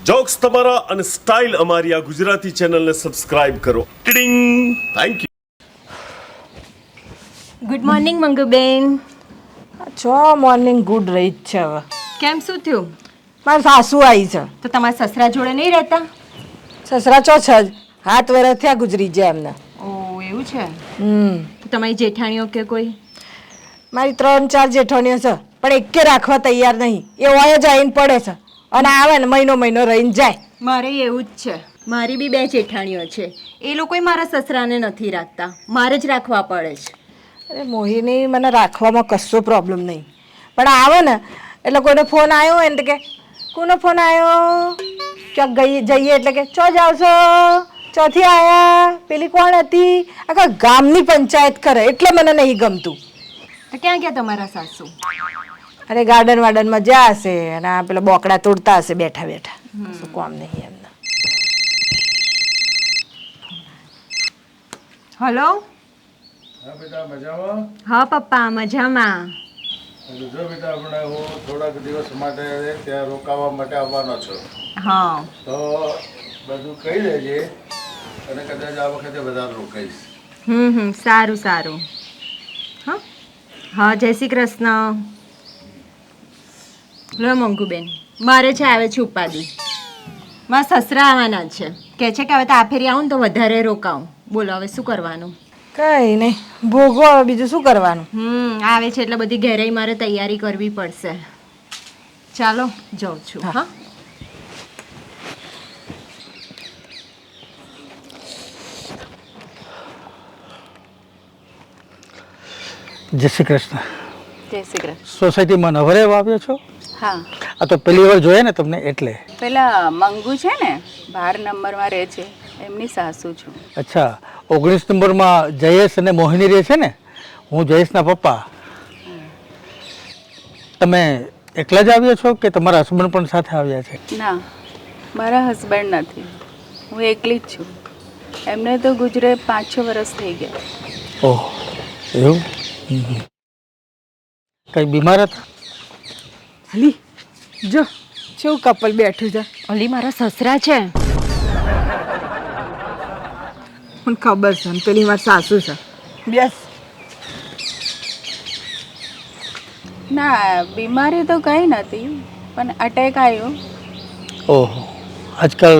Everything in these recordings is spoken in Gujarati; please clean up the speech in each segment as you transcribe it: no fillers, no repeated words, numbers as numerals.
જોક્સ તમારા અને સ્ટાઇલ અમારી આ ગુજરાતી ચેનલને સબસ્ક્રાઇબ કરો. ટિડિંગ. Thank you. Good morning Manguben. છો મોર્નિંગ ગુડ રહી જ છે. હવે કેમ શું થયું? મારા સાસુ આવી છે. તો તમારા સસરા જોડે નહીં રહેતા? સસરા ચો છે જ 7 વર્ષ થયા ગુજરી ગયા એમને. ઓ એવું છે. હમ તો તમારી જેઠાણીઓ કે કોઈ? મારી 3-4 જેઠાણીઓ છે પણ એકે રાખવા તૈયાર નહીં. એ હોય જ આવીને પડે છે અને આવે ને મહિનો રહીને જાય. મારે એવું જ છે. મારી બી 2 જેઠાણીઓ છે. એ લોકોય મારા સસરાને નથી રાખતા, મારે જ રાખવા પડે છે. અરે મોહિની, મને રાખવામાં કશો પ્રોબ્લેમ નહીં, પણ આવે ને એટલે કોઈને ફોન આવ્યો હોય ને તો કે કોનો ફોન આવ્યો, ક્યાંક જઈએ એટલે કે ચો જાવ છો, ચોથી આયા, પેલી કોણ હતી, આખા ગામની પંચાયત કરે. એટલે મને નહીં ગમતું. તો ક્યાં ગયા તમારા સાસુ? અરે ગાર્ડન વાર્ડનમાં જ્યાં હશે અને આ પેલા બોકડા તોડતા હશે બેઠા બેઠા. શું કામ નહીં એમને. હલો. હા બેટા, મજામાં? હા પપ્પા, મજામાં. જો બેટા, આપણે હું થોડાક દિવસ માટે ત્યાં રોકાવા માટે આવવાનો છું, હા તો બધું કહી દેજે અને કદાચ આ વખતે વધારે રોકાઈશ. સારું સારું. હા હા, જય શ્રી કૃષ્ણ. લો મંગુબેન, મારે છે આવે છે ઉપાધિ. મારા સસરા આવવાના છે, કહે છે કે હવે તો આ ફેરી આવું ને તો વધારે રોકાવું. બોલો હવે શું કરવાનું? કઈ નહીં, ભોગવો. હવે બીજું શું કરવાનું. આવે છે એટલે બધી ઘરે મારે તૈયારી કરવી પડશે. ચાલો જાઉં છું. હા જય શ્રી કૃષ્ણ. જય શ્રી કૃષ્ણ. સોસાયટીમાં નવરે આવ્યો છો? હા, આ તો પહેલી વાર જોયા ને તમને એટલે. પેલા મંગુ છે ને 12 નંબરમાં રહે છે, એમની સાસુ છું. અચ્છા, 19 નંબરમાં જયેશ અને મોહિની રહે છે ને? હું જયેશના પપ્પા. તમે એકલા જ આવ્યા છો કે તમારા હસબન્ડ પણ સાથે આવ્યા છે? ના, મારા હસબન્ડ નથી, હું એકલી જ છું. એમને તો ગુજરે 5-6 વર્ષ થઈ ગયા. ઓહ એવું. કઈ બીમાર હતા? હલી જો કેવું કપલ બેઠું છે. ઓલી મારા સસરા છે. મને ખબર છે ને પેલી મારી સાસુ છે. બેસ. ના, બીમારી તો કંઈ નથી, પણ અટેક આવ્યો. ઓહો, આજકાલ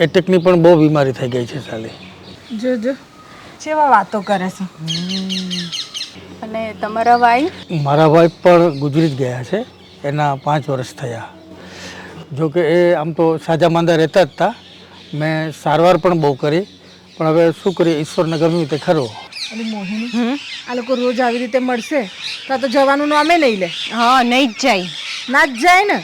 એટેકની પણ બહુ બીમારી થઈ ગઈ છે સાલી. જો કેવા વાતો કરે છે. અને તમારા વાઈફ? મારા વાઈફ પણ ગુજરી જ ગયા છે. એના 5 વર્ષ થયા. જોકે એ આમ તો સાજા માંદા રહેતા જ હતા. મેં સારવાર પણ બહુ કરી, પણ હવે શું કરીએ, ઈશ્વરને ગમ્યું તે ખરું. અને મોહિની, આ લોકો રોજ આવી રીતે મળશે તો જવાનું નામે નહીં લે. હા, નહીં જ જાય. ના જ જાય ને.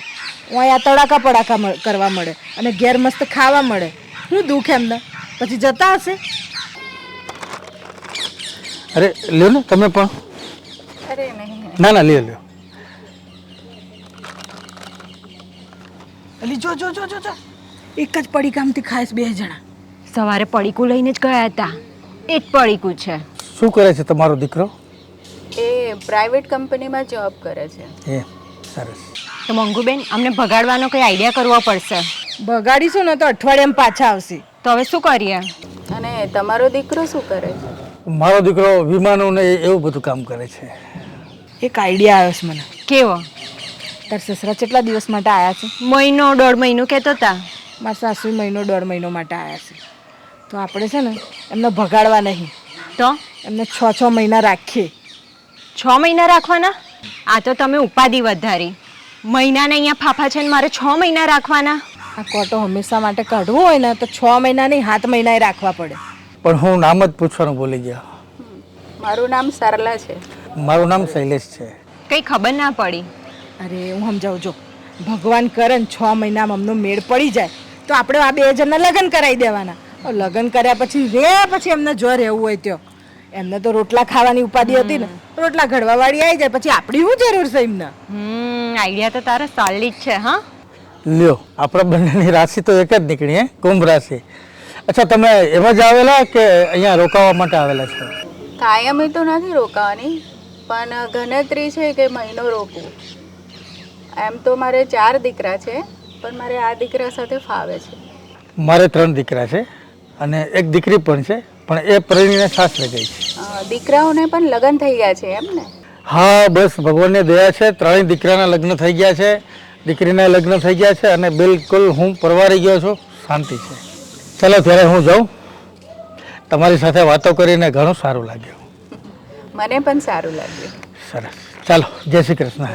હું આ તડાકા પડાકા કરવા મળે અને ઘેર મસ્ત ખાવા મળે. શું દુઃખ એમને? પછી જતા હશે. અરે લ્યો ને તમે પણ. અરે નહીં. ના લ્યો. અલી જો એક જ પડીકામથી ખાઈશ 2 જણા. સવારે પડીકું લઈને જ ગયા હતા. એક પડીકું છે. શું કરે છે તમારો દીકરો? એ પ્રાઇવેટ કંપનીમાં જોબ કરે છે. એ સરસ. તો મંગુબેન, અમને ભગાડવાનો કોઈ આઈડિયા કરવો પડશે. બગાડીશું ને તો અઠવાડિયામાં પાછા આવશે. તો હવે શું કરીએ? અને તમારો દીકરો શું કરે છે? મારો દીકરો વિમાનો ને એવું બધું કામ કરે છે. એક આઈડિયા આવ્યો છે મને. કેવો? તાર સસરા કેટલા દિવસ માટે આવ્યા છે? મહિનો 1.5 મહિનો કહેતો હતા. મારા સાસુ 1-1.5 મહિનો માટે આવ્યા છે. તો આપણે છે ને એમને ભગાડવા નહીં, તો એમને 6 મહિના રાખીએ. 6 મહિના રાખવાના? આ તો તમે ઉપાધિ વધારી. મહિનાને અહીંયા ફાફા છે ને મારે 6 મહિના રાખવાના? આ કોટો હંમેશા માટે કાઢવો હોય ને તો 6 મહિના નહીં 7 મહિનાએ રાખવા પડે. પણ હું નામ જ પૂછવાનું ભૂલી ગયો. મારું નામ સરલા છે. મારું નામ શૈલેષ છે. કંઈ ખબર ના પડી. અરે હું સમજાવું, જો ભગવાન કરે ને 6 મહિનામાં અમનો મેળ પડી જાય તો આપણે આ 2 જણના લગ્ન કરાવી દેવાના. લગ્ન કર્યા પછી એમને જો રહેવું હોય તો એમને તો રોટલા ખાવાની ઉપાધિ હતી ને, રોટલા ઘડવા વાળી આવી જાય પછી આપણી શું જરૂર છે એમને. આઈડિયા તો તારે સાલી જ છે. હા લ્યો, આપણા બંનેની રાશિ તો એક જ નીકળી, હે? કુંભ રાશિ. અચ્છા, તમે એમ જ આવેલા કે અહીંયા રોકાવા માટે આવેલા છો? કાયમી તો નથી રોકાવાની, પણ ગણતરી છે કે મહિનો રોકવું. એમ તો મારે 4 દીકરા છે, પણ મારે આ દીકરા સાથે ફાવે છે. મારે 3 દીકરા છે અને એક દીકરી પણ છે, પણ એ પરણીને સાસરે ગઈ છે. દીકરાઓને પણ લગ્ન થઈ ગયા છે એમ ને? હા, બસ ભગવાનની દયા છે. 3 દીકરાના લગ્ન થઈ ગયા છે, દીકરીના લગ્ન થઈ ગયા છે અને બિલકુલ હું પરવારી ગયો છું. શાંતિ છે. ચાલો ત્યારે હું જાઉં. તમારી સાથે વાતો કરીને ઘણું સારું લાગ્યું. મને પણ સારું લાગ્યું. સરસ. ચાલો, જય શ્રી કૃષ્ણ.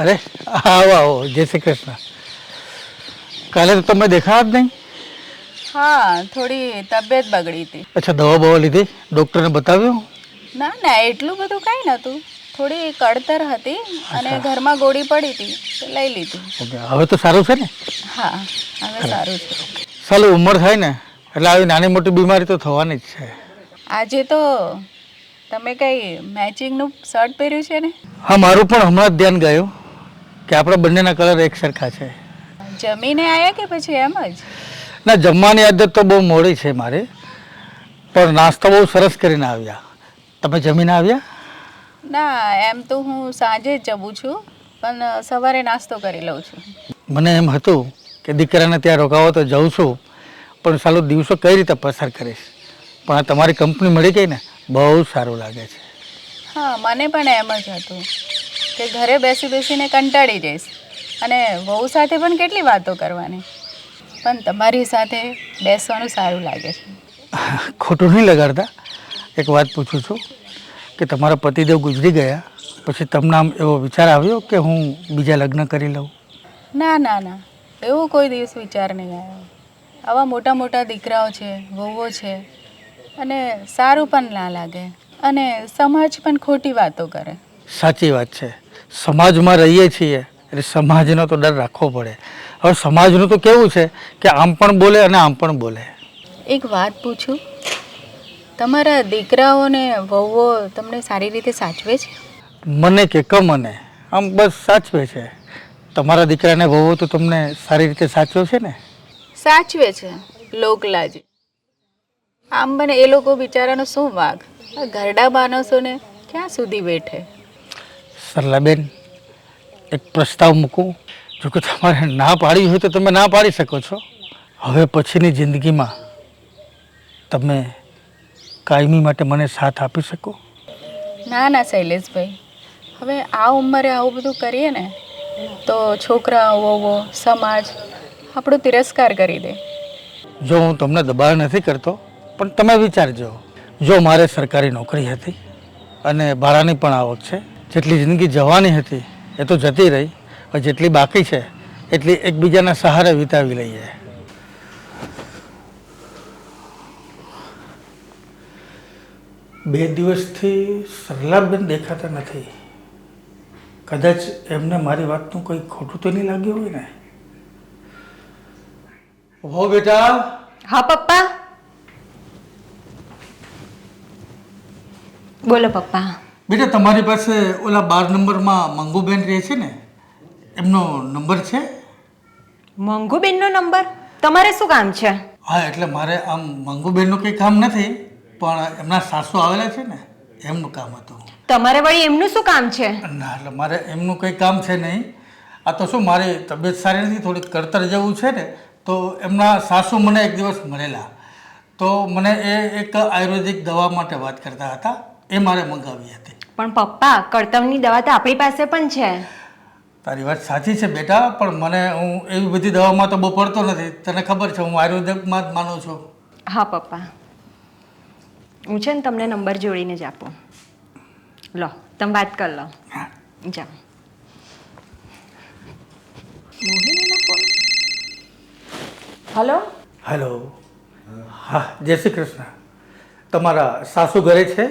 અરે આવો આવો, જય શ્રી કૃષ્ણ. કાલે તો તમે દેખાયા જ નહીં. હા, થોડી તબિયત બગડી હતી. અચ્છા, દવા બવા લીધી? ડૉક્ટરને બતાવ્યું? ના ના, એટલું બધું કાંઈ નહોતું. થોડી કળતર હતી અને ઘરમાં ગોળી પડી હતી તો લઈ લીધી. ઓકે, હવે તો સારું છે ને? હા, હવે સારું છે. સાલું ઉંમર થાય ને એટલે આવી નાની મોટી બીમારી તો થવાની જ છે. આજે તો તમે કઈ મેચિંગનું શર્ટ પહેર્યું છે ને? હા, મારું પણ હમણાં જ ધ્યાન ગયું કે આપણા બંનેના કલર એક સરખા છે. જમીને આવ્યા કે પછી એમ જ? ના, જમવાની આદત તો બહુ મોડી છે મારી, પણ નાસ્તો બહુ સરસ કરીને આવ્યા. તમે જમીને આવ્યા? ના, એમ તો હું સાંજે જ જમું છું, પણ સવારે નાસ્તો કરી લઉં છું. મને એમ હતું કે દીકરાને ત્યાં રોકાવો તો જઉં છું, પણ સાલું દિવસો કઈ રીતે પસાર કરીશ. પણ આ તમારી કંપની મળી ગઈ ને, બહુ સારું લાગે છે. હા, મને પણ એમ જ હતું કે ઘરે બેસી બેસીને કંટાળી જઈશ અને વહુ સાથે પણ કેટલી વાતો કરવાની, પણ તમારી સાથે બેસવાનું સારું લાગે છે. ખોટું નહીં લગાડતા. એક વાત પૂછું છું કે તમારા પતિદેવ ગુજરી ગયા પછી તમને આમ એવો વિચાર આવ્યો કે હું બીજા લગ્ન કરી લઉં? ના ના ના, એવો કોઈ દિવસ વિચાર નહીં આવ્યો. આવા મોટા મોટા દીકરાઓ છે, વહુઓ છે, અને સારું પણ ના લાગે અને સમાજ પણ ખોટી વાતો કરે. સાચી વાત છે. સમાજમાં રહીએ છીએ એટલે સમાજનો તો ડર રાખવો પડે. હવે સમાજનું તો કેવું છે કે આમ પણ બોલે અને આમ પણ બોલે. એક વાત પૂછું, તમારા દીકરાઓને વહુઓ તમને સારી રીતે સાચવે છે? મને કે મને આમ બસ સાચવે છે. તમારા દીકરાને વહુ તો તમને સારી રીતે સાચવે છે ને? સાચવે છે, લોકલાજી. આમ બને એ લોકો બિચારાનો શું વાગ? આ ઘરડા માણસોને ક્યાં સુધી બેઠે? સરલાબેન, એક પ્રસ્તાવ મૂકું. જો કે તમારે ના પાડી હોય તો તમે ના પાડી શકો છો. હવે પછીની જિંદગીમાં તમે કાયમી માટે મને સાથ આપી શકો? ના ના શૈલેષભાઈ, હવે આ ઉંમરે આવું બધું કરીએ ને તો છોકરાઓ, વહુઓ, સમાજ આપણો તિરસ્કાર કરી દે. જો હું તમને દબાણ નથી કરતો, પણ તમે વિચારજો, જો મારે સરકારી નોકરી હતી અને ભાડાની પણ આવક છે, જેટલી જિંદગી જવાની હતી એ તો જતી રહી, હવે જેટલી બાકી છે એટલી એકબીજાના સહારે વિતાવી લઈએ. બે દિવસથી સરલાબેન દેખાતા નથી. કદાચ એમને મારી વાતનું કંઈ ખોટું તો નહીં લાગ્યું હોય ને? હો બેટા. હા પપ્પા. બોલો પપ્પા. બેટા, તમારી પાસે ઓલા 12 નંબરમાં મંગુબેન રહે છે ને, એમનો નંબર છે? મંગુબેનનો નંબર? તમારે શું કામ છે? હા, એટલે મારે આમ મંગુબેનનું કંઈ કામ નથી, પણ એમના સાસુ આવેલા છે ને, એમનું કામ હતું. તમારે વળી એમનું શું કામ છે? ના, એટલે મારે એમનું કંઈ કામ છે નહીં. આ તો શું, મારી તબિયત સારી નથી, થોડીક કળતર જેવું છે ને, તો એમના સાસુ મને એક દિવસ મળેલા, તો મને એ એક આયુર્વેદિક દવા માટે વાત કરતા હતા, એ મારે મંગાવી હતી. પણ પપ્પા, કળતરની દવા તો આપણી પાસે પણ છે. તારી વાત સાચી છે બેટા, પણ હું એવી બધી દવામાં તો બહુ પડતો નથી. તને ખબર છે, હું આયુર્વેદિકમાં જ માનું છું. હા પપ્પા, હું છે ને તમને નંબર જોડીને જ આપું. લો, તમે વાત કરી લો. જાઓ. મોહિનીનો ફોન. હલો. હેલો. હા, જય શ્રી કૃષ્ણ. તમારા સાસુ ઘરે છે?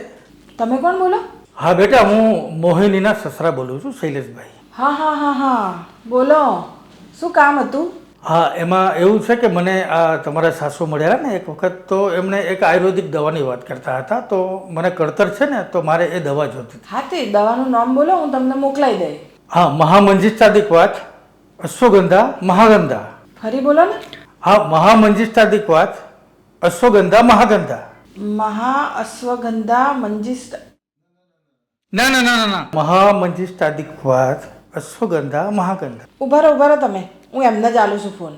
તમે કોણ બોલો? હા બેટા, હું મોહિનીના સસરા બોલું છું, શૈલેષભાઈ. હા હા હા હા, બોલો. શું કામ હતું? હા, એમાં એવું છે કે મને આ તમારા સાસુ મળ્યા ને એક વખત, તો એમણે એક આયુર્વેદિક દવાની વાત કરતા હતા, તો મને કળતર છે ને, તો મારે એ દવા જોતી હતી. હા, તે દવાનું નામ બોલો, હું તમને મોકલાઈ દઈ. હા, મહામંજીષ્ટાદિક્વાત અશ્વગંધા મહાગંધા. ફરી બોલો ને. હા, મહામંજીષ્ટાદિક્વાત અશ્વગંધા મહાગંધા. મહા અશ્વગંધા મંજિષ્ઠ. ના ના ના ના ના મહામંજિષ્ટાદિક્વાત અશ્વગંધા મહાગંધા. ઊભા રહો તમે, હું એમને ચાલુ છું ફોન.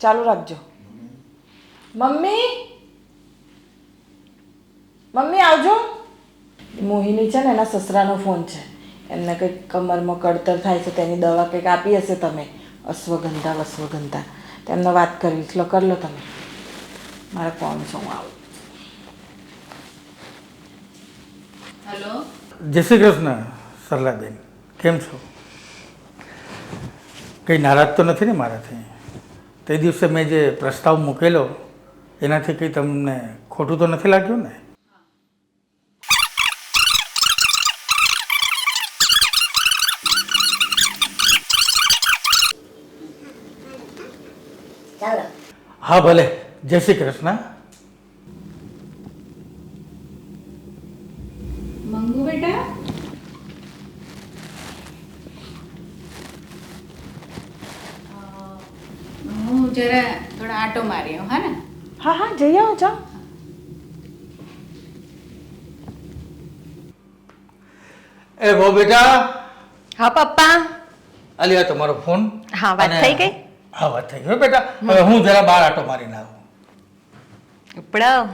ચાલુ રાખજો. મમ્મી મમ્મી આવજો. મોહિની છે ને, એના સસરાનો ફોન છે. એમને કંઈક કમરમાં કળતર થાય છે, તેની દવા કંઈક આપી હશે તમે, અશ્વગંધા. તેમને વાત કરી લો, કરી લો તમે. મારે કોણ છે, હું આવું. હલો. જય શ્રી કૃષ્ણ સરલાબેન, કેમ છો? કંઈ નારાજ તો નથી ને મારાથી? તે દિવસે મેં જે પ્રસ્તાવ મૂકેલો એનાથી કંઈ તમને ખોટું તો નથી લાગ્યું ને? હા ભલે, જય શ્રી કૃષ્ણ. મંગુ બેટા, હું જરા થોડા આટો મારી આવું, હા ને? હા હા, જઈ આવો, જાઓ. એ બહુ બેટા, હા પપ્પા. અલી આ તમારો ફોન. હા, વાત અને- થઈ ગઈ? હા, વાત થઈ ગઈ હો બેટા. હવે હું જરા બહાર આટો મારીને આવું. ઉપડાવ.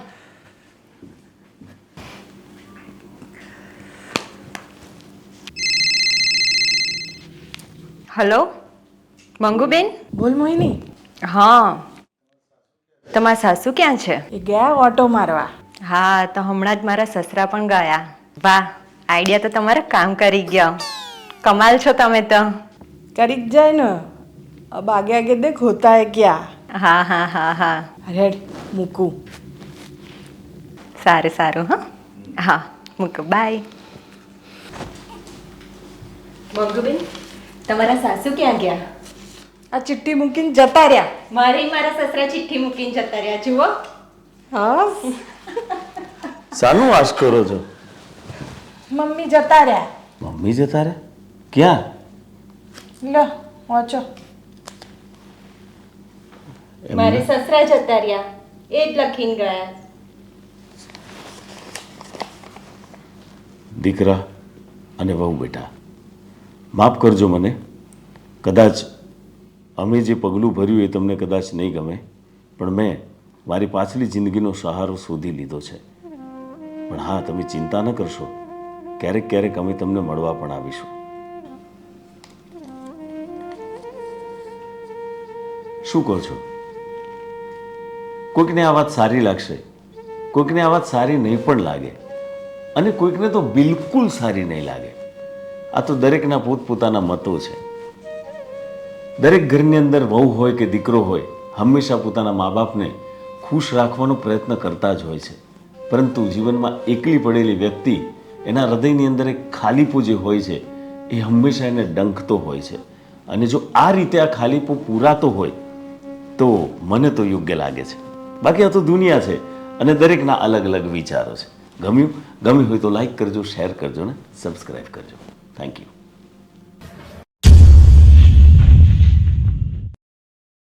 હલો મંગુબેન. બોલ મોહિની. હા, તમારા સાસુ ક્યાં છે? એ ગયા ઓટો મારવા. હા, તો હમણાં જ મારા સસરા પણ ગયા. વાહ, આઈડિયા તો તમારે કામ કરી ગયો. કમાલ છો તમે તો. કરી જ જાય ને. અબ આગે આગે દેખ હોતા હે ક્યાં. હા હા હા હા, અરે મૂકું. સારું સારું. હા હા, મૂકો, બાય. મંગુબેન, તમારા સાસુ ક્યાં ગયા? આ ચિઠ્ઠી મૂકીને જતા રહ્યા. મારા સસરા ચિઠ્ઠી મૂકીને જતા રહ્યા, જુઓ. હા, શાનું વાસ કરો છો? મમ્મી જતા રહ્યા. મમ્મી જતા રે? ક્યાં? લો વાંચો. મારે સસરા જતા રહ્યા, એ જ લખીને ગયા. દીકરા અને વહુ બેટા, માફ કરજો મને. કદાચ અમે જે પગલું ભર્યું એ તમને કદાચ નહીં ગમે, પણ મેં મારી પાછલી જિંદગીનો સહારો શોધી લીધો છે. પણ હા, તમે ચિંતા ન કરશો, ક્યારેક ક્યારેક અમે તમને મળવા પણ આવીશું. શું કહો છો? કોઈકને આ વાત સારી લાગશે, કોઈકને આ વાત સારી નહીં પણ લાગે, અને કોઈકને તો બિલકુલ સારી નહીં લાગે. આ તો દરેકના પોતપોતાના મતો છે. દરેક ઘરની અંદર વહુ હોય કે દીકરો હોય, હંમેશા પોતાના મા બાપને ખુશ રાખવાનો પ્રયત્ન કરતા જ હોય છે. પરંતુ જીવનમાં એકલી પડેલી વ્યક્તિ, એના હૃદયની અંદર એક ખાલીપો જે હોય છે એ હંમેશા એને ડંખતો હોય છે. અને જો આ રીતે આ ખાલીપો પૂરાતો હોય તો મને તો યોગ્ય લાગે છે. બાકી આ તો દુનિયા છે અને દરેકના અલગ અલગ વિચારો છે. ગમ્યું હોય તો લાઈક કરજો, શેર કરજો ને સબસ્ક્રાઈબ કરજો. Thank you.